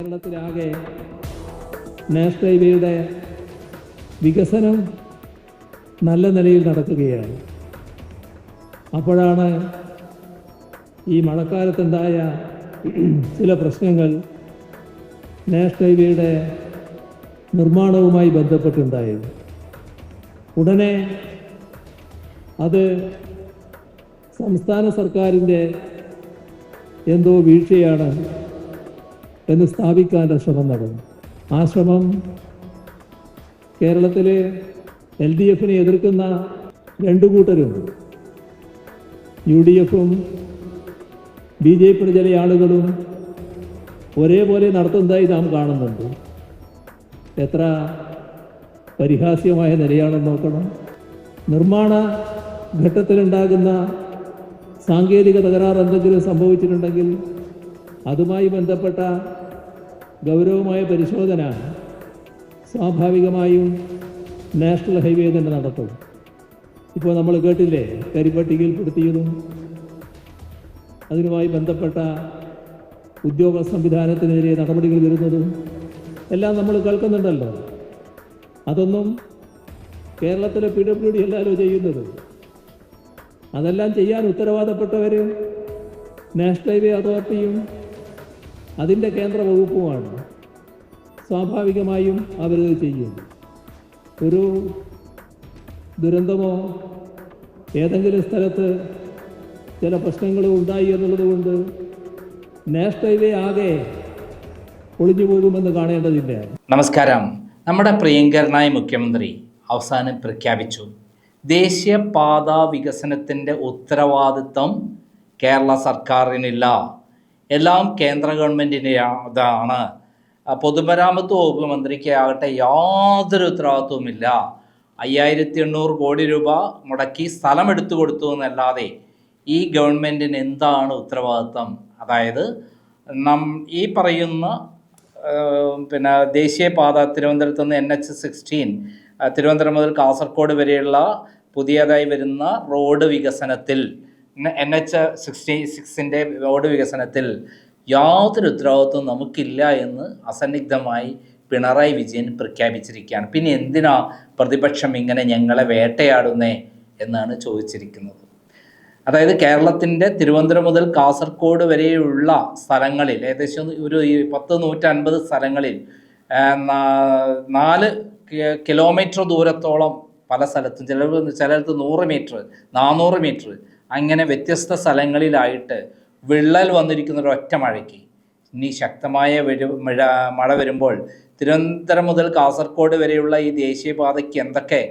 കേരളത്തിലാകെ national ഹൈവേയുടെ വികസനം നല്ല നിലയിൽ നടക്കുകയാണ്. അപ്പോഴാണ് ഈ മഴക്കാലത്തുണ്ടായ ചില പ്രശ്നങ്ങൾ നാഷണൽ ഹൈവേയുടെ നിർമ്മാണവുമായി ബന്ധപ്പെട്ടുണ്ടായത്. ഉടനെ അത് സംസ്ഥാന സർക്കാരിൻ്റെ എന്തോ വീഴ്ചയാണ് എന്ന് സ്ഥാപിക്കാനുള്ള ശ്രമം നടന്നു. ആ ശ്രമം കേരളത്തിൽ LDFനെ എതിർക്കുന്ന രണ്ടു കൂട്ടരുണ്ട്. UDFും BJP ചില ആളുകളും ഒരേപോലെ നടത്തുന്നതായി നാം കാണുന്നുണ്ട്. എത്ര പരിഹാസ്യമായ നിലയാണെന്ന് നോക്കണം. നിർമ്മാണ ഘട്ടത്തിലുണ്ടാകുന്ന സാങ്കേതിക തകരാർ എന്തെങ്കിലും സംഭവിച്ചിട്ടുണ്ടെങ്കിൽ അതുമായി ബന്ധപ്പെട്ട ഗൗരവമായ പരിശോധന സ്വാഭാവികമായും നാഷണൽ ഹൈവേ തന്നെ നടത്തും. ഇപ്പോൾ നമ്മൾ കേട്ടില്ലേ, കരിപ്പട്ടികയിൽപ്പെടുത്തിയതും അതിനുമായി ബന്ധപ്പെട്ട ഉദ്യോഗ സംവിധാനത്തിനെതിരെ നടപടികൾ വരുന്നതും എല്ലാം നമ്മൾ കേൾക്കുന്നുണ്ടല്ലോ. അതൊന്നും കേരളത്തിലെ PWD അല്ലല്ലോ ചെയ്യുന്നത്. അതെല്ലാം ചെയ്യാൻ ഉത്തരവാദപ്പെട്ടവർ നാഷണൽ ഹൈവേ അതോറിറ്റിയും അതിൻ്റെ കേന്ദ്ര വകുപ്പുമാണ്. സ്വാഭാവികമായും അവരത് ചെയ്യും. ഒരു ദുരന്തമോ ഏതെങ്കിലും സ്ഥലത്ത് ചില പ്രശ്നങ്ങളോ ഉണ്ടായി എന്നുള്ളത് കൊണ്ട് നാഷണൽ ഹൈവേ ആകെ ഒളിഞ്ഞു പോകുമെന്ന് കാണേണ്ടതില്ല. നമസ്കാരം. നമ്മുടെ പ്രിയങ്കരനായ മുഖ്യമന്ത്രി അവസാനം പ്രഖ്യാപിച്ചു, ദേശീയപാത വികസനത്തിൻ്റെ ഉത്തരവാദിത്വം കേരള സർക്കാരിനില്ല, എല്ലാം കേന്ദ്ര ഗവൺമെൻറ്റിൻ്റെതാണ്. പൊതുമരാമത്ത് വകുപ്പ് മന്ത്രിക്ക് ആകട്ടെ യാതൊരു ഉത്തരവാദിത്വവുമില്ല. 5800 കോടി രൂപ മുടക്കി സ്ഥലം എടുത്തു കൊടുത്തു എന്നല്ലാതെ ഈ ഗവൺമെൻറ്റിന് എന്താണ് ഉത്തരവാദിത്വം? അതായത് ഈ പറയുന്ന ദേശീയപാത തിരുവനന്തപുരത്ത് നിന്ന് NH16 തിരുവനന്തപുരം മുതൽ കാസർഗോഡ് വരെയുള്ള പുതിയതായി വരുന്ന റോഡ് വികസനത്തിൽ, NH66 റോഡ് വികസനത്തിൽ യാതൊരു ഉത്തരവാദിത്വം നമുക്കില്ല എന്ന് അസന്നിഗ്ധമായി പിണറായി വിജയൻ പ്രഖ്യാപിച്ചിരിക്കുകയാണ്. പിന്നെ എന്തിനാ പ്രതിപക്ഷം ഇങ്ങനെ ഞങ്ങളെ വേട്ടയാടുന്നേ എന്നാണ് ചോദിച്ചിരിക്കുന്നത്. അതായത് കേരളത്തിൻ്റെ തിരുവനന്തപുരം മുതൽ കാസർഗോഡ് വരെയുള്ള സ്ഥലങ്ങളിൽ ഏകദേശം ഒരു 150 സ്ഥലങ്ങളിൽ 4 കിലോമീറ്റർ ദൂരത്തോളം പല സ്ഥലത്തും, ചിലർക്ക് 100 മീറ്റർ 400 മീറ്റർ അങ്ങനെ വ്യത്യസ്ത സ്ഥലങ്ങളിലായിട്ട് വിള്ളൽ വന്നിരിക്കുന്ന ഒരൊറ്റ മഴയ്ക്ക് ഇനി ശക്തമായ മഴ വരുമ്പോൾ തിരുവനന്തപുരം മുതൽ കാസർഗോഡ് വരെയുള്ള ഈ ദേശീയപാതയ്ക്ക് എന്തൊക്കെ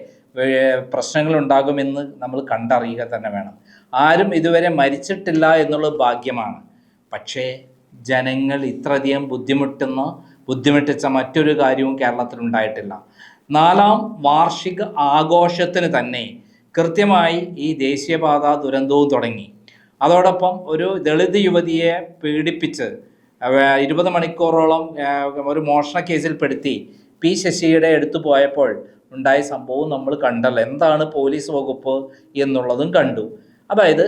പ്രശ്നങ്ങളുണ്ടാകുമെന്ന് നമ്മൾ കണ്ടറിയുക തന്നെ വേണം. ആരും ഇതുവരെ മരിച്ചിട്ടില്ല എന്നുള്ളത് ഭാഗ്യമാണ്. പക്ഷേ ജനങ്ങൾ ഇത്രയധികം ബുദ്ധിമുട്ടിച്ച മറ്റൊരു കാര്യവും കേരളത്തിലുണ്ടായിട്ടില്ല. 4ാം വാർഷിക ആഘോഷത്തിന് തന്നെ കൃത്യമായി ഈ ദേശീയപാത ദുരന്തവും തുടങ്ങി. അതോടൊപ്പം ഒരു ദളിത് യുവതിയെ പീഡിപ്പിച്ച് 20 മണിക്കൂറോളം ഒരു മോഷണ കേസിൽപ്പെടുത്തി P ശശിയുടെ അടുത്ത് പോയപ്പോൾ ഉണ്ടായ സംഭവം നമ്മൾ കണ്ടല്ലോ. എന്താണ് പോലീസ് വകുപ്പ് എന്നുള്ളതും കണ്ടു. അതായത്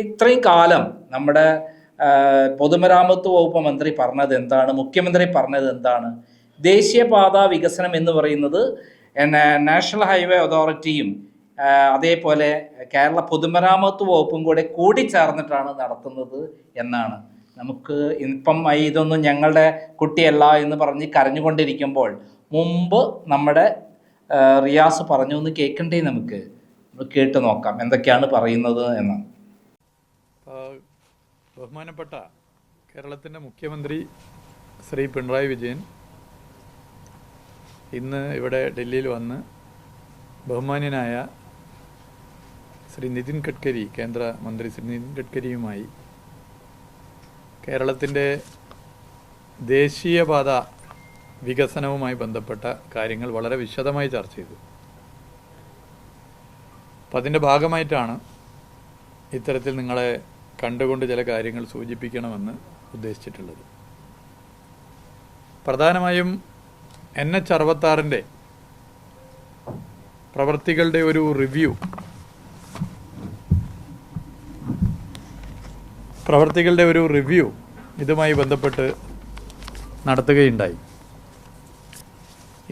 ഇത്രയും കാലം നമ്മുടെ പൊതുമരാമത്ത് വകുപ്പ് മന്ത്രി പറഞ്ഞത് എന്താണ്, മുഖ്യമന്ത്രി പറഞ്ഞത് എന്താണ്? ദേശീയപാത വികസനം എന്ന് പറയുന്നത് നാഷണൽ ഹൈവേ അതോറിറ്റിയും അതേപോലെ കേരള പൊതുമരാമത്ത് വകുപ്പും കൂടി ചേർന്നിട്ടാണ് നടത്തുന്നത് എന്നാണ്. നമുക്ക് ഇപ്പം ഇതൊന്നും ഞങ്ങളുടെ കുട്ടിയല്ല എന്ന് പറഞ്ഞ് കരഞ്ഞുകൊണ്ടിരിക്കുമ്പോൾ മുമ്പ് നമ്മുടെ റിയാസ് പറഞ്ഞു എന്ന് കേൾക്കണ്ടേ? നമുക്ക് കേട്ട് നോക്കാം എന്തൊക്കെയാണ് പറയുന്നത് എന്ന്. ബഹുമാനപ്പെട്ട കേരളത്തിൻ്റെ മുഖ്യമന്ത്രി ശ്രീ പിണറായി വിജയൻ ഇന്ന് ഇവിടെ ഡൽഹിയിൽ വന്ന് ബഹുമാന്യനായ ശ്രീ നിതിൻ ഗഡ്കരി, കേന്ദ്ര മന്ത്രി ശ്രീ നിതിൻ ഗഡ്കരിയുമായി കേരളത്തിൻ്റെ ദേശീയപാത വികസനവുമായി ബന്ധപ്പെട്ട കാര്യങ്ങൾ വളരെ വിശദമായി ചർച്ച ചെയ്തു. അപ്പം അതിൻ്റെ ഭാഗമായിട്ടാണ് ഇത്തരത്തിൽ നിങ്ങളെ കണ്ടുകൊണ്ട് ചില കാര്യങ്ങൾ സൂചിപ്പിക്കണമെന്ന് ഉദ്ദേശിച്ചിട്ടുള്ളത്. പ്രധാനമായും NH66 പ്രവൃത്തികളുടെ ഒരു റിവ്യൂ ഇതുമായി ബന്ധപ്പെട്ട് നടത്തുകയുണ്ടായി.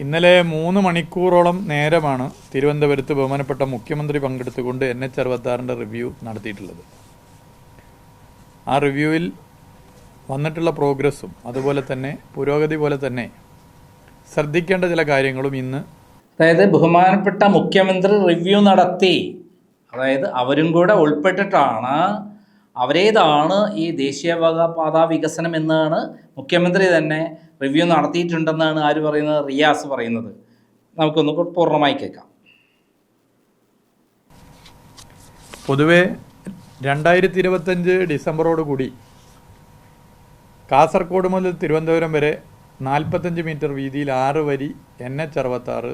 ഇന്നലെ 3 മണിക്കൂറോളം നേരമാണ് തിരുവനന്തപുരത്ത് ബഹുമാനപ്പെട്ട മുഖ്യമന്ത്രി പങ്കെടുത്തുകൊണ്ട് NH-66 റിവ്യൂ നടത്തിയിട്ടുള്ളത്. ആ റിവ്യൂവിൽ വന്നിട്ടുള്ള പ്രോഗ്രസ്സും അതുപോലെ തന്നെ പുരോഗതി പോലെ തന്നെ ശ്രദ്ധിക്കേണ്ട ചില കാര്യങ്ങളും ഇന്ന്, അതായത് ബഹുമാനപ്പെട്ട മുഖ്യമന്ത്രി റിവ്യൂ നടത്തി, അതായത് അവരും കൂടെ ഉൾപ്പെട്ടിട്ടാണ്, അവരേതാണ് ഈ ദേശീയപാതാ വികസനം എന്നാണ് മുഖ്യമന്ത്രി തന്നെ റിവ്യൂ നടത്തിയിട്ടുണ്ടെന്നാണ് ആര് പറയുന്നത്? റിയാസ് പറയുന്നത്. നമുക്കൊന്ന് പൂർണ്ണമായി കേൾക്കാം. പൊതുവെ 2025 ഡിസംബറോടുകൂടി കാസർഗോഡ് മുതൽ തിരുവനന്തപുരം വരെ 45 മീറ്റർ വീതിയിൽ 6 വരി NH-66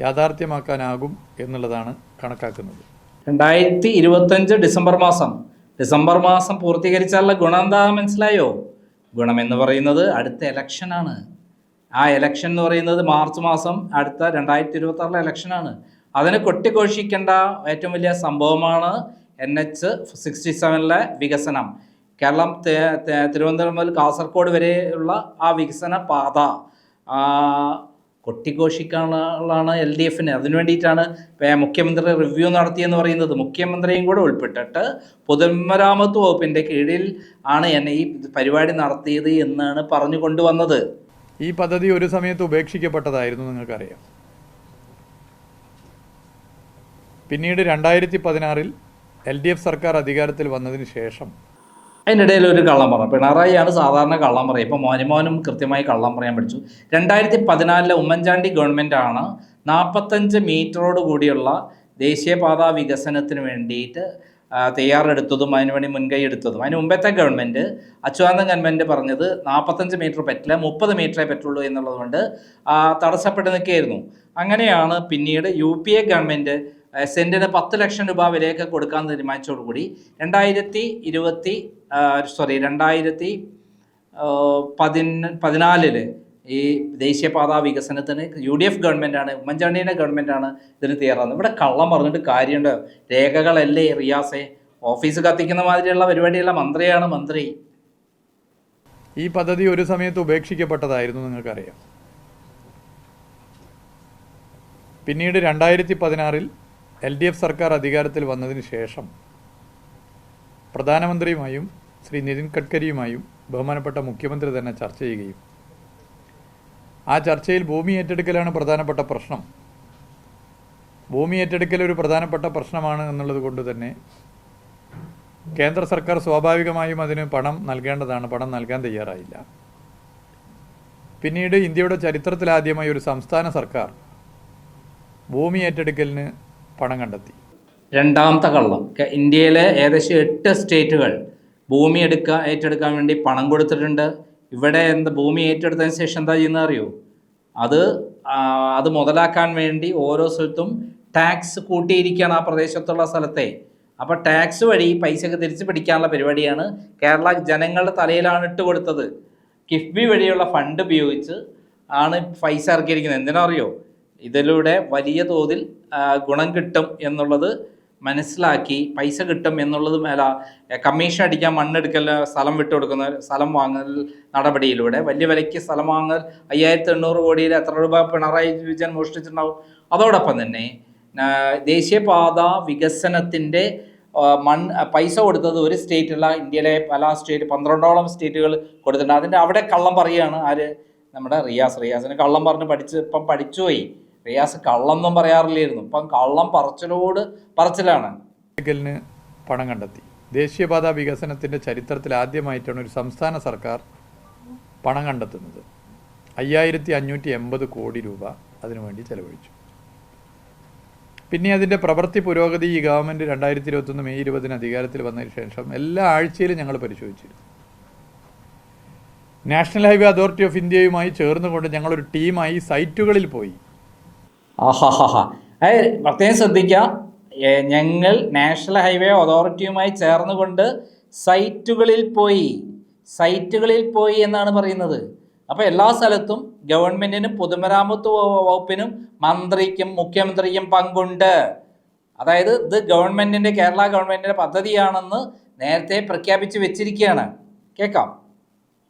യാഥാർത്ഥ്യമാക്കാനാകും എന്നുള്ളതാണ് കണക്കാക്കുന്നത്. 2025 ഡിസംബർ മാസം പൂർത്തീകരിച്ചാലുള്ള ഗുണം എന്താ മനസ്സിലായോ? ഗുണമെന്ന് പറയുന്നത് അടുത്ത ഇലക്ഷനാണ്. ആ ഇലക്ഷൻ എന്ന് പറയുന്നത് മാർച്ച് മാസം അടുത്ത 2026 ഇലക്ഷനാണ്. അതിന് കൊട്ടിഘോഷിക്കേണ്ട ഏറ്റവും വലിയ സംഭവമാണ് NH-67 വികസനം. കേരളം തിരുവനന്തപുരം മുതൽ കാസർഗോഡ് വരെയുള്ള ആ വികസന പാത കൊട്ടിഘോഷിക്കാനുള്ളതാണ് LDFന്. അതിനു വേണ്ടിയിട്ടാണ് മുഖ്യമന്ത്രി റിവ്യൂ നടത്തിയെന്ന് പറയുന്നത്. മുഖ്യമന്ത്രിയും കൂടെ ഉൾപ്പെട്ടിട്ട് പൊതുമരാമത്ത് വകുപ്പിൻ്റെ കീഴിൽ ആണ് ഈ പരിപാടി നടത്തിയത് എന്നാണ് പറഞ്ഞു കൊണ്ടുവന്നത്. ഈ പദ്ധതി ഒരു സമയത്ത് ഉപേക്ഷിക്കപ്പെട്ടതായിരുന്നു, നിങ്ങൾക്കറിയാം. പിന്നീട് 2016 LDF സർക്കാർ അധികാരത്തിൽ വന്നതിന് ശേഷം അതിനിടയിൽ ഒരു കള്ളം പറഞ്ഞു. പിണറായിയാണ് സാധാരണ കള്ളം പറയുക. ഇപ്പോൾ മോനും കൃത്യമായി കള്ളം പറയാൻ പഠിച്ചു. 2014 ഉമ്മൻചാണ്ടി ഗവൺമെൻറ്റാണ് 45 മീറ്ററോട് കൂടിയുള്ള ദേശീയപാതാ വികസനത്തിന് വേണ്ടിയിട്ട് തയ്യാറെടുത്തതും അതിനുവേണ്ടി മുൻകൈ എടുത്തതും. അതിന് മുമ്പത്തെ ഗവൺമെൻറ്, അച്യുതാനന്ദൻ ഗവൺമെൻറ് പറഞ്ഞത് 45 മീറ്റർ പറ്റില്ല, 30 മീറ്ററേ പറ്റുള്ളൂ എന്നുള്ളത് കൊണ്ട് തടസ്സപ്പെട്ട് നിൽക്കുകയായിരുന്നു. അങ്ങനെയാണ് പിന്നീട് UPA ഗവൺമെൻറ് സെൻറ്റിന് 10 ലക്ഷം രൂപ വിലയൊക്കെ കൊടുക്കാൻ തീരുമാനിച്ചതോടുകൂടി 2014 ഈ ദേശീയപാതാ വികസനത്തിന് UDF ഗവൺമെൻറ്റാണ്, ഉമ്മൻചാണ്ടിയുടെ ഗവൺമെൻറ്റാണ് ഇതിന് തയ്യാറാകുന്നത്. ഇവിടെ കള്ളം പറഞ്ഞിട്ട് കാര്യമുണ്ട്. രേഖകളല്ലേ റിയാസെ? ഓഫീസ് കത്തിക്കുന്ന മാതിരിയുള്ള പരിപാടിയുള്ള മന്ത്രിയാണ് മന്ത്രി. ഈ പദ്ധതി ഒരു സമയത്ത് ഉപേക്ഷിക്കപ്പെട്ടതായിരുന്നു, നിങ്ങൾക്കറിയാം. പിന്നീട് 2016 LDF സർക്കാർ അധികാരത്തിൽ വന്നതിന് ശേഷം പ്രധാനമന്ത്രിയുമായും ശ്രീ നിതിൻ ഗഡ്കരിയുമായും ബഹുമാനപ്പെട്ട മുഖ്യമന്ത്രി തന്നെ ചർച്ച ചെയ്യുകയും ആ ചർച്ചയിൽ ഭൂമി ഏറ്റെടുക്കലാണ് പ്രധാനപ്പെട്ട പ്രശ്നം. ഭൂമി ഏറ്റെടുക്കൽ ഒരു പ്രധാനപ്പെട്ട പ്രശ്നമാണ് എന്നുള്ളത് കൊണ്ട് തന്നെ കേന്ദ്ര സർക്കാർ സ്വാഭാവികമായും അതിന് പണം നൽകേണ്ടതാണ്. പണം നൽകാൻ തയ്യാറായില്ല. പിന്നീട് ഇന്ത്യയുടെ ചരിത്രത്തിലാദ്യമായി ഒരു സംസ്ഥാന സർക്കാർ ഭൂമി ഏറ്റെടുക്കലിന് പണം കണ്ടെത്തി. രണ്ടാമത്തെ കള്ളം, ഇന്ത്യയിലെ ഏകദേശം 8 സ്റ്റേറ്റുകൾ ഭൂമി ഏറ്റെടുക്കാൻ വേണ്ടി പണം കൊടുത്തിട്ടുണ്ട്. ഇവിടെ ഭൂമി ഏറ്റെടുത്തതിന് ശേഷം എന്താ ചെയ്യുന്നത് അറിയോ? അത് മുതലാക്കാൻ വേണ്ടി ഓരോ സ്ഥലത്തും ടാക്സ് കൂട്ടിയിരിക്കുകയാണ് ആ പ്രദേശത്തുള്ള സ്ഥലത്തെ. അപ്പോൾ ടാക്സ് വഴി പൈസയൊക്കെ തിരിച്ചു പിടിക്കാനുള്ള പരിപാടിയാണ് കേരള ജനങ്ങളുടെ തലയിലാണ് ഇട്ട് കൊടുത്തത്. കിഫ്ബി വഴിയുള്ള ഫണ്ട് ഉപയോഗിച്ച് ആണ് പൈസ ഇറക്കിയിരിക്കുന്നത്. എന്തിനറിയോ? ഇതിലൂടെ വലിയ തോതിൽ ഗുണം കിട്ടും എന്നുള്ളത് മനസ്സിലാക്കി പൈസ കിട്ടും എന്നുള്ളത് കമ്മീഷൻ അടിക്കാൻ മണ്ണെടുക്കൽ, സ്ഥലം വിട്ടുകൊടുക്കുന്ന, സ്ഥലം വാങ്ങൽ നടപടിയിലൂടെ വലിയ വിലയ്ക്ക് സ്ഥലം വാങ്ങൽ 5800 കോടിയിൽ എത്ര രൂപ പിണറായി വിജയൻ മോഷ്ടിച്ചിട്ടുണ്ടാവും. അതോടൊപ്പം തന്നെ ദേശീയപാത വികസനത്തിൻ്റെ പൈസ കൊടുത്തത് ഒരു സ്റ്റേറ്റല്ല, ഇന്ത്യയിലെ പല 12ഓളം സ്റ്റേറ്റുകൾ കൊടുത്തിട്ടുണ്ട്. അതിൻ്റെ അവിടെ കള്ളം പറയുകയാണ് ആര്? നമ്മുടെ റിയാസിന് കള്ളം പറഞ്ഞ് ഇപ്പം പഠിച്ചുപോയി. റിയാസ് കള്ളൊന്നും പറയാറില്ലായിരുന്നു. ഇപ്പം കള്ളം പറച്ചിലാണ്. പണം കണ്ടെത്തി. ദേശീയപാതാ വികസനത്തിൻ്റെ ചരിത്രത്തിൽ ആദ്യമായിട്ടാണ് ഒരു സംസ്ഥാന സർക്കാർ പണം കണ്ടെത്തുന്നത്. 5580 കോടി രൂപ അതിനുവേണ്ടി ചെലവഴിച്ചു. പിന്നെ അതിൻ്റെ പ്രവൃത്തി പുരോഗതി ഈ ഗവൺമെൻറ് 2021 മെയ് 20 അധികാരത്തിൽ വന്നതിന് ശേഷം എല്ലാ ആഴ്ചയിലും ഞങ്ങൾ പരിശോധിച്ചിരുന്നു. നാഷണൽ ഹൈവേ അതോറിറ്റി ഓഫ് ഇന്ത്യയുമായി ചേർന്നുകൊണ്ട് ഞങ്ങളൊരു ടീമായി സൈറ്റുകളിൽ പോയി. പ്രത്യേകം ശ്രദ്ധിക്കുക, ഞങ്ങൾ നാഷണൽ ഹൈവേ അതോറിറ്റിയുമായി ചേർന്നുകൊണ്ട് സൈറ്റുകളിൽ പോയി എന്നാണ് പറയുന്നത്. അപ്പോൾ എല്ലാ സ്ഥലത്തും ഗവൺമെൻറ്റിനും പൊതുമരാമത്ത് വകുപ്പിനും മന്ത്രിക്കും മുഖ്യമന്ത്രിക്കും പങ്കുണ്ട്. അതായത് ഇത് കേരള ഗവൺമെൻറ്റിൻ്റെ പദ്ധതിയാണെന്ന് നേരത്തെ പ്രഖ്യാപിച്ച് വെച്ചിരിക്കുകയാണ്. കേൾക്കാം.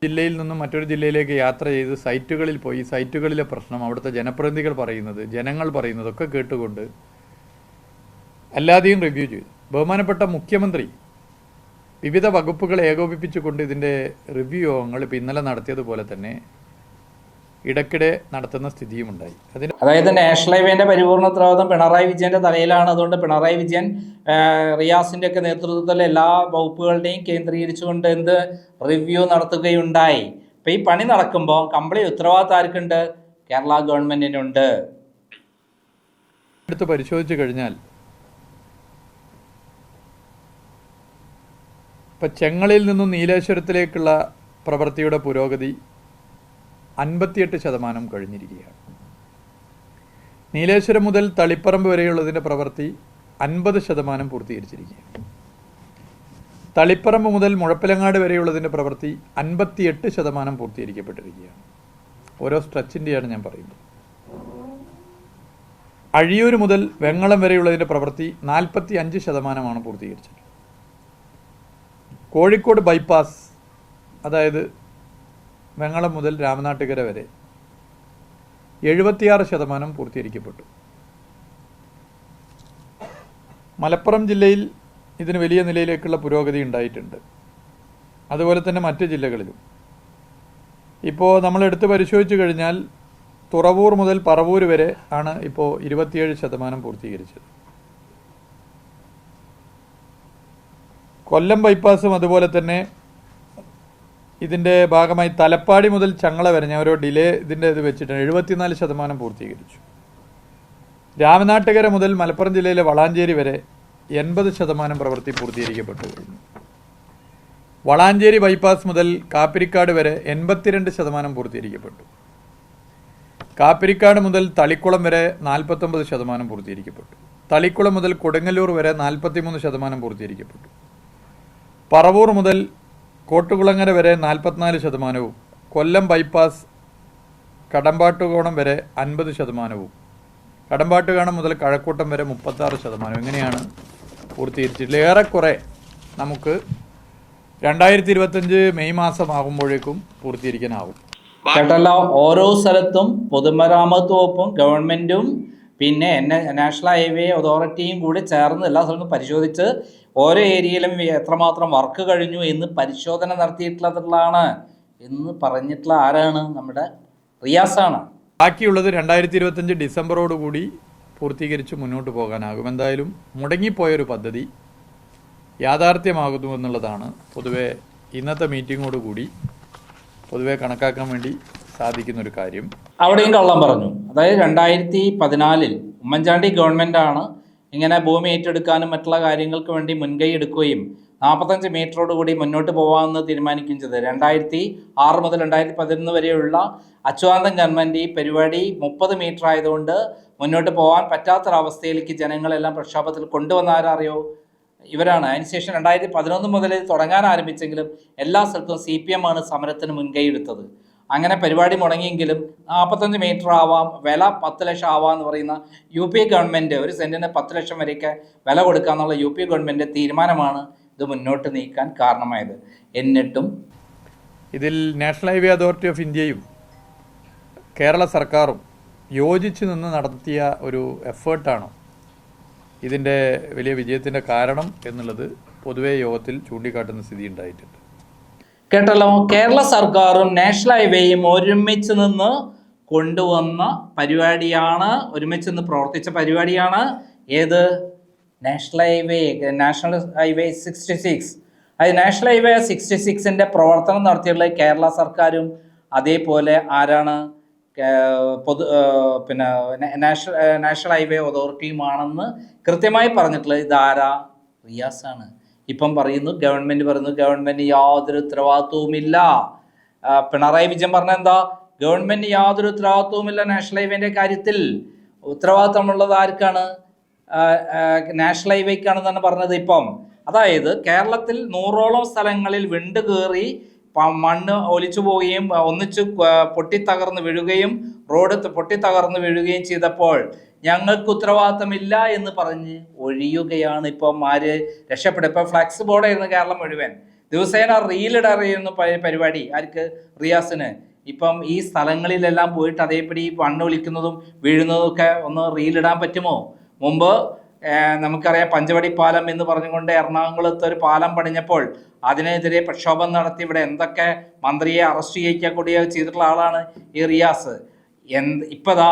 ജില്ലയിൽ നിന്നും മറ്റൊരു ജില്ലയിലേക്ക് യാത്ര ചെയ്ത് സൈറ്റുകളിൽ പോയി സൈറ്റുകളിലെ പ്രശ്നം അവിടുത്തെ ജനപ്രതിനിധികൾ പറയുന്നത്, ജനങ്ങൾ പറയുന്നതൊക്കെ കേട്ടുകൊണ്ട് എല്ലാതെയും റിവ്യൂ ചെയ്തു. ബഹുമാനപ്പെട്ട മുഖ്യമന്ത്രി വിവിധ വകുപ്പുകളെ ഏകോപിപ്പിച്ചുകൊണ്ട് ഇതിൻ്റെ റിവ്യൂ യോഗങ്ങൾ ഇപ്പോൾ ഇന്നലെ നടത്തിയതുപോലെ തന്നെ ഇടയ്ക്കിടെ നടത്തുന്ന സ്ഥിതിയുമുണ്ടായി. അതായത് നാഷണൽ ഹൈവേന്റെ പരിപൂർണ്ണ ഉത്തരവാദിത്വം പിണറായി വിജയന്റെ തലയിലാണ്. അതുകൊണ്ട് പിണറായി വിജയൻ റിയാസിന്റെ ഒക്കെ നേതൃത്വത്തിൽ എല്ലാ വകുപ്പുകളുടെയും കേന്ദ്രീകരിച്ചുകൊണ്ട് റിവ്യൂ നടത്തുകയുണ്ടായി. ഇപ്പൊ ഈ പണി നടക്കുമ്പോൾ കംപ്ലീറ്റ് ഉത്തരവാദിത്വം ആർക്കുണ്ട്? കേരള ഗവൺമെന്റിനുണ്ട്. എടുത്ത് പരിശോധിച്ചു കഴിഞ്ഞാൽ ഇപ്പം ചെങ്ങളിൽ നിന്നും നീലേശ്വരത്തിലേക്കുള്ള പ്രവൃത്തിയുടെ പുരോഗതി 58% കഴിഞ്ഞിരിക്കുകയാണ്. നീലേശ്വരം മുതൽ തളിപ്പറമ്പ് വരെയുള്ളതിൻ്റെ പ്രവൃത്തി 50% പൂർത്തീകരിച്ചിരിക്കുകയാണ്. തളിപ്പറമ്പ് മുതൽ മുഴപ്പിലങ്ങാട് വരെയുള്ളതിൻ്റെ പ്രവൃത്തി 58% പൂർത്തീകരിക്കപ്പെട്ടിരിക്കുകയാണ്. ഓരോ സ്ട്രെച്ചിൻ്റെയാണ് ഞാൻ പറയുന്നത്. അഴിയൂർ മുതൽ വെങ്ങളം വരെയുള്ളതിൻ്റെ പ്രവൃത്തി 45% പൂർത്തീകരിച്ചത്. കോഴിക്കോട് ബൈപ്പാസ്, അതായത് വെങ്ങളം മുതൽ രാമനാട്ടുകര വരെ 76% പൂർത്തീകരിക്കപ്പെട്ടു. മലപ്പുറം ജില്ലയിൽ ഇതിന് വലിയ നിലയിലേക്കുള്ള പുരോഗതി ഉണ്ടായിട്ടുണ്ട്. അതുപോലെ തന്നെ മറ്റ് ജില്ലകളിലും. ഇപ്പോൾ നമ്മൾ എടുത്ത് പരിശോധിച്ചു കഴിഞ്ഞാൽ തുറവൂർ മുതൽ പറവൂർ വരെ ആണ് ഇപ്പോൾ 27% പൂർത്തീകരിച്ചത്. കൊല്ലം ബൈപ്പാസും അതുപോലെ തന്നെ ഇതിൻ്റെ ഭാഗമായി തലപ്പാടി മുതൽ ചങ്ങള വരെ ഞാൻ ഓരോ ഡിലേ ഇതിൻ്റെ ഇത് വെച്ചിട്ടുണ്ട് 74% പൂർത്തീകരിച്ചു. രാമനാട്ടുകര മുതൽ മലപ്പുറം ജില്ലയിലെ വളാഞ്ചേരി വരെ 80% പ്രവൃത്തി പൂർത്തീകരിക്കപ്പെട്ടു കഴിഞ്ഞു. വളാഞ്ചേരി ബൈപ്പാസ് മുതൽ കാപ്പിരിക്കാട് വരെ 82% പൂർത്തീകരിക്കപ്പെട്ടു. കാപ്പിരിക്കാട് മുതൽ തളിക്കുളം വരെ 49% പൂർത്തീകരിക്കപ്പെട്ടു. തളിക്കുളം മുതൽ കൊടുങ്ങല്ലൂർ വരെ 43% പൂർത്തീകരിക്കപ്പെട്ടു. പറവൂർ മുതൽ കോട്ടുകുളങ്ങര വരെ 44%, കൊല്ലം ബൈപ്പാസ് കടമ്പാട്ടുകോണം വരെ 50%, കടമ്പാട്ടുകോണം മുതൽ കഴക്കൂട്ടം വരെ 36%. ഇങ്ങനെയാണ് പൂർത്തീകരിച്ചിട്ടുള്ളത്. ഏറെക്കുറെ നമുക്ക് 2025 മെയ് മാസം ആകുമ്പോഴേക്കും പൂർത്തീകരിക്കാനാവും. കേട്ടല്ലോ, ഓരോ സ്ഥലത്തും പൊതുമരാമത്ത് വകുപ്പും ഗവൺമെന്റും പിന്നെ നാഷണൽ ഹൈവേ അതോറിറ്റിയും കൂടി ചേർന്ന് എല്ലാ സ്ഥലത്തും പരിശോധിച്ച് ഓരോ ഏരിയയിലും എത്രമാത്രം വർക്ക് കഴിഞ്ഞു എന്ന് പരിശോധന നടത്തിയിട്ടുള്ളതാണ് എന്ന് പറഞ്ഞിട്ടുള്ള ആരാണ്? നമ്മുടെ റിയാസാണ്. ബാക്കിയുള്ളത് 2025 ഡിസംബറോടുകൂടി പൂർത്തീകരിച്ച് മുന്നോട്ട് പോകാനാകും. എന്തായാലും മുടങ്ങിപ്പോയൊരു പദ്ധതി യാഥാർത്ഥ്യമാകുന്നു എന്നുള്ളതാണ് പൊതുവെ ഇന്നത്തെ മീറ്റിങ്ങോടുകൂടി പൊതുവെ കണക്കാക്കാൻ വേണ്ടി സാധിക്കുന്നൊരു കാര്യം. അവിടെയും കള്ളം പറഞ്ഞു. അതായത് 2014 ഉമ്മൻചാണ്ടി ഗവൺമെൻറ്റാണ് ഇങ്ങനെ ഭൂമി ഏറ്റെടുക്കാനും മറ്റുള്ള കാര്യങ്ങൾക്ക് വേണ്ടി മുൻകൈ എടുക്കുകയും 45 മീറ്ററോടുകൂടി മുന്നോട്ട് പോകാമെന്ന് തീരുമാനിക്കുകയും ചെയ്തത്. 2006 മുതൽ 2011 വരെയുള്ള അച്യുതാനന്ദൻ ഗവൺമെൻറ് ഈ പരിപാടി 30 മീറ്റർ ആയതുകൊണ്ട് മുന്നോട്ട് പോകാൻ പറ്റാത്തൊരവസ്ഥയിലേക്ക് ജനങ്ങളെല്ലാം പ്രക്ഷോഭത്തിൽ കൊണ്ടുവന്ന ആരറിയോ? ഇവരാണ്. അതിനുശേഷം 2011 മുതൽ തുടങ്ങാൻ ആരംഭിച്ചെങ്കിലും എല്ലാ സ്ഥലത്തും CPM ആണ് സമരത്തിന് മുൻകൈ എടുത്തത്. അങ്ങനെ പരിപാടി മുടങ്ങിയെങ്കിലും 45 മീറ്റർ ആവാം, വില 10 ലക്ഷം ആവാം എന്ന് പറയുന്ന UP ഗവൺമെൻറ്, ഒരു സെൻറ്റിന് 10 ലക്ഷം വരെയൊക്കെ വില കൊടുക്കാന്നുള്ള UP ഗവൺമെൻറ് തീരുമാനമാണ് ഇത് മുന്നോട്ട് നീക്കാൻ കാരണമായത്. എന്നിട്ടും ഇതിൽ നാഷണൽ ഹൈവേ അതോറിറ്റി ഓഫ് ഇന്ത്യയും കേരള സർക്കാരും യോജിച്ച് നിന്ന് നടത്തിയ ഒരു എഫേർട്ടാണ് ഇതിൻ്റെ വലിയ വിജയത്തിൻ്റെ കാരണം എന്നുള്ളത് പൊതുവെ യോഗത്തിൽ ചൂണ്ടിക്കാട്ടുന്ന സ്ഥിതി ഉണ്ടായിട്ടുണ്ട്. കേട്ടല്ലോ, കേരള സർക്കാരും നാഷണൽ ഹൈവേയും ഒരുമിച്ച് നിന്ന് കൊണ്ടുവന്ന പരിപാടിയാണ്, ഒരുമിച്ച് നിന്ന് പ്രവർത്തിച്ച പരിപാടിയാണ്. ഏത്? National highway 66. അത് നാഷണൽ ഹൈവേ 66ൻ്റെ പ്രവർത്തനം നടത്തിയുള്ള കേരള സർക്കാരും അതേപോലെ ആരാണ്? നാഷണൽ ഹൈവേ അതോറിറ്റിയുമാണെന്ന് കൃത്യമായി പറഞ്ഞിട്ടുള്ളത് ഇതാരാ? റിയാസാണ്. ഇപ്പം പറയുന്നു ഗവൺമെൻറ് യാതൊരു ഉത്തരവാദിത്വവുമില്ല. പിണറായി വിജയൻ പറഞ്ഞ എന്താ? ഗവൺമെൻറ് യാതൊരു ഉത്തരവാദിത്വവുമില്ല നാഷണൽ ഹൈവേൻ്റെ കാര്യത്തിൽ. ഉത്തരവാദിത്തമുള്ളത് ആർക്കാണ്? നാഷണൽ ഹൈവേക്കാണെന്നാണ് പറഞ്ഞത് ഇപ്പം. അതായത് കേരളത്തിൽ 100ഓളം സ്ഥലങ്ങളിൽ വിണ്ട് കയറി മണ്ണ് ഒലിച്ചു പോവുകയും ഒന്നിച്ച് പൊട്ടിത്തകർന്ന് വീഴുകയും റോഡ് പൊട്ടിത്തകർന്ന് വീഴുകയും ചെയ്തപ്പോൾ ഞങ്ങൾക്ക് ഉത്തരവാദിത്തമില്ല എന്ന് പറഞ്ഞ് ഒഴിയുകയാണ് ഇപ്പം ആര്? രക്ഷപ്പെടും. ഇപ്പം ഫ്ലക്സ് ബോർഡായിരുന്നു കേരളം മുഴുവൻ. ദിവസേന റീലിടറിയുന്ന പരിപാടി ആർക്ക്? റിയാസിന്. ഇപ്പം ഈ സ്ഥലങ്ങളിലെല്ലാം പോയിട്ട് അതേപടി മണ്ണ് വിളിക്കുന്നതും വീഴുന്നതും ഒക്കെ ഒന്ന് റീലിടാൻ പറ്റുമോ? മുമ്പ് നമുക്കറിയാം പഞ്ചവടി പാലം എന്ന് പറഞ്ഞുകൊണ്ട് എറണാകുളത്ത് ഒരു പാലം പണിഞ്ഞപ്പോൾ അതിനെതിരെ പ്രക്ഷോഭം നടത്തി ഇവിടെ എന്തൊക്കെ മന്ത്രിയെ അറസ്റ്റ് ചെയ്യിക്കൂടിയ ചെയ്തിട്ടുള്ള ആളാണ് ഈ റിയാസ്. ഇപ്പതാ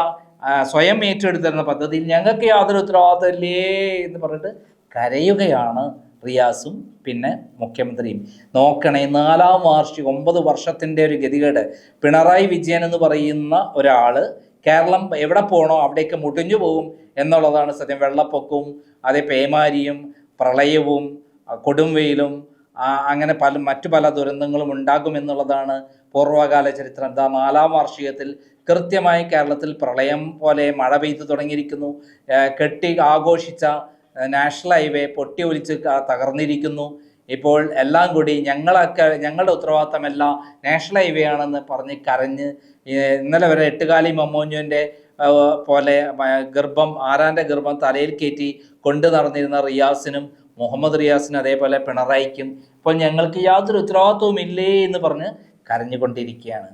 സ്വയം ഏറ്റെടുത്തിരുന്ന പദ്ധതിയിൽ ഞങ്ങൾക്ക് യാതൊരു ഉത്തരവാദിത്തമില്ലേ എന്ന് പറഞ്ഞിട്ട് കരയുകയാണ് റിയാസും പിന്നെ മുഖ്യമന്ത്രിയും. നോക്കണേ, 4ാം വാർഷികം 9 വർഷത്തിൻ്റെ ഒരു ഗതികേട്. പിണറായി വിജയൻ എന്ന് പറയുന്ന ഒരാൾ കേരളം എവിടെ പോകണോ അവിടേക്ക് മുടിഞ്ഞു പോകും എന്നുള്ളതാണ് സത്യം. വെള്ളപ്പൊക്കവും അതേ പേമാരിയും പ്രളയവും കൊടും വെയിലും അങ്ങനെ മറ്റു പല ദുരന്തങ്ങളും ഉണ്ടാകുമെന്നുള്ളതാണ് പൂർവ്വകാല ചരിത്രം. 4ാം വാർഷികത്തിൽ കൃത്യമായി കേരളത്തിൽ പ്രളയം പോലെ മഴ പെയ്തു തുടങ്ങിയിരിക്കുന്നു. കെട്ടി ആഘോഷിച്ച നാഷണൽ ഹൈവേ പൊട്ടി ഒലിച്ച് തകർന്നിരിക്കുന്നു. ഇപ്പോൾ എല്ലാം കൂടി ഞങ്ങളുടെ ഉത്തരവാദിത്തമല്ല, നാഷണൽ ഹൈവേ ആണെന്ന് പറഞ്ഞ് കരഞ്ഞ് ഇന്നലെ വരെ എട്ടുകാലി മമ്മൂഞ്ഞുവിൻ്റെ പോലെ ആരാൻ്റെ ഗർഭം തലയിൽ കയറ്റി കൊണ്ടു നടന്നിരുന്ന റിയാസിനും മുഹമ്മദ് റിയാസിനും അതേപോലെ പിണറായിക്കും ഇപ്പോൾ ഞങ്ങൾക്ക് യാതൊരു ഉത്തരവാദിത്വവും ഇല്ലേ എന്ന് പറഞ്ഞ് കരഞ്ഞുകൊണ്ടിരിക്കുകയാണ്.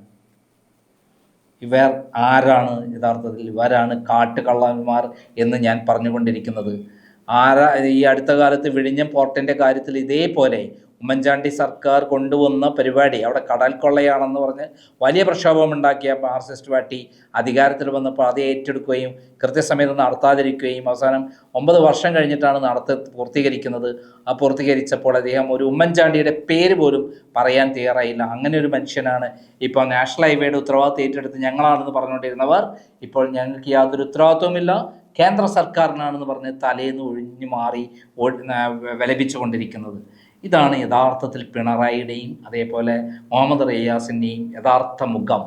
ഇവർ ആരാണ്? യഥാർത്ഥത്തിൽ ഇവരാണ് കാട്ടുകള്ളന്മാർ എന്ന് ഞാൻ പറഞ്ഞുകൊണ്ടിരിക്കുന്നത്. ഈ അടുത്ത കാലത്ത് വിഴിഞ്ഞം പോർട്ടിൻ്റെ കാര്യത്തിൽ ഇതേപോലെ ഉമ്മൻചാണ്ടി സർക്കാർ കൊണ്ടുവന്ന പരിപാടി അവിടെ കടൽ കൊള്ളയാണെന്ന് പറഞ്ഞ് വലിയ പ്രക്ഷോഭമുണ്ടാക്കിയ മാർക്സിസ്റ്റ് പാർട്ടി അധികാരത്തിൽ വന്നപ്പോൾ അത് ഏറ്റെടുക്കുകയും കൃത്യസമയത്ത് നടത്താതിരിക്കുകയും അവസാനം 9 വർഷം കഴിഞ്ഞിട്ടാണ് പൂർത്തീകരിക്കുന്നത്. ആ പൂർത്തീകരിച്ചപ്പോൾ അദ്ദേഹം ഒരു ഉമ്മൻചാണ്ടിയുടെ പേര് പോലും പറയാൻ തയ്യാറായില്ല. അങ്ങനെ ഒരു മനുഷ്യനാണ് ഇപ്പോൾ നാഷണൽ ഹൈവേയുടെ ഉത്തരവാദിത്തം ഏറ്റെടുത്ത് ഞങ്ങളാണെന്ന് പറഞ്ഞുകൊണ്ടിരുന്നവർ ഇപ്പോൾ ഞങ്ങൾക്ക് യാതൊരു ഉത്തരവാദിത്വമില്ല, കേന്ദ്ര സർക്കാരിനാണെന്ന് പറഞ്ഞ് തലേന്ന് ഒഴിഞ്ഞു മാറി വിലപിച്ചുകൊണ്ടിരിക്കുന്നത്. ഇതാണ് യഥാർത്ഥത്തിൽ പിണറായിയുടെയും അതേപോലെ മുഹമ്മദ് റിയാസിൻ്റെയും യഥാർത്ഥ മുഖം.